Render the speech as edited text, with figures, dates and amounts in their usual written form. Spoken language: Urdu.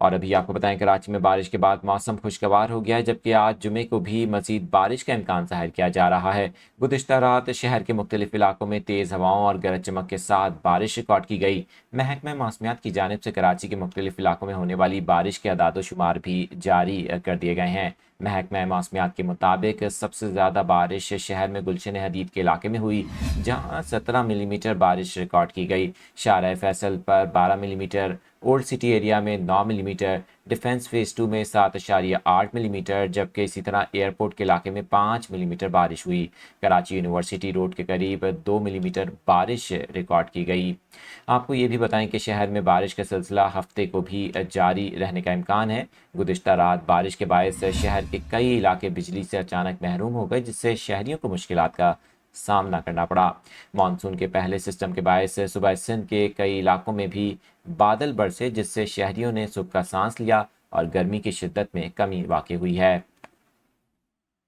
اور ابھی آپ کو بتائیں کراچی میں بارش کے بعد موسم خوشگوار ہو گیا ہے، جبکہ آج جمعے کو بھی مزید بارش کا امکان ظاہر کیا جا رہا ہے۔ گزشتہ رات شہر کے مختلف علاقوں میں تیز ہواؤں اور گرج چمک کے ساتھ بارش ریکارڈ کی گئی۔ محکمہ موسمیات کی جانب سے کراچی کے مختلف علاقوں میں ہونے والی بارش کے اعداد و شمار بھی جاری کر دیے گئے ہیں۔ محکمہ موسمیات کے مطابق سب سے زیادہ بارش شہر میں گلشن حدید کے علاقے میں ہوئی، جہاں 17 ملی میٹر بارش ریکارڈ کی گئی۔ شارع فیصل پر 12 ملی میٹر، اولڈ سٹی ایریا میں 9 ملی میٹر، ڈیفنس فیز 2 میں 7.8 ملی میٹر، جبکہ اسی طرح ایئرپورٹ کے علاقے میں 5 ملی میٹر بارش ہوئی۔ کراچی یونیورسٹی روڈ کے قریب 2 ملی میٹر بارش ریکارڈ کی گئی۔ آپ کو یہ بھی بتائیں کہ شہر میں بارش کا سلسلہ ہفتے کو بھی جاری رہنے کا امکان ہے۔ گزشتہ رات بارش کے باعث شہر کے کئی علاقے بجلی سے اچانک محروم ہو گئے، جس سے شہریوں کو مشکلات کا سامنا کرنا پڑا۔ مانسون کے پہلے سسٹم کے باعث صبح سندھ کے کئی علاقوں میں بھی بادل برسے، جس سے شہریوں نے صبح کا سانس لیا اور گرمی کی شدت میں کمی واقع ہوئی ہے۔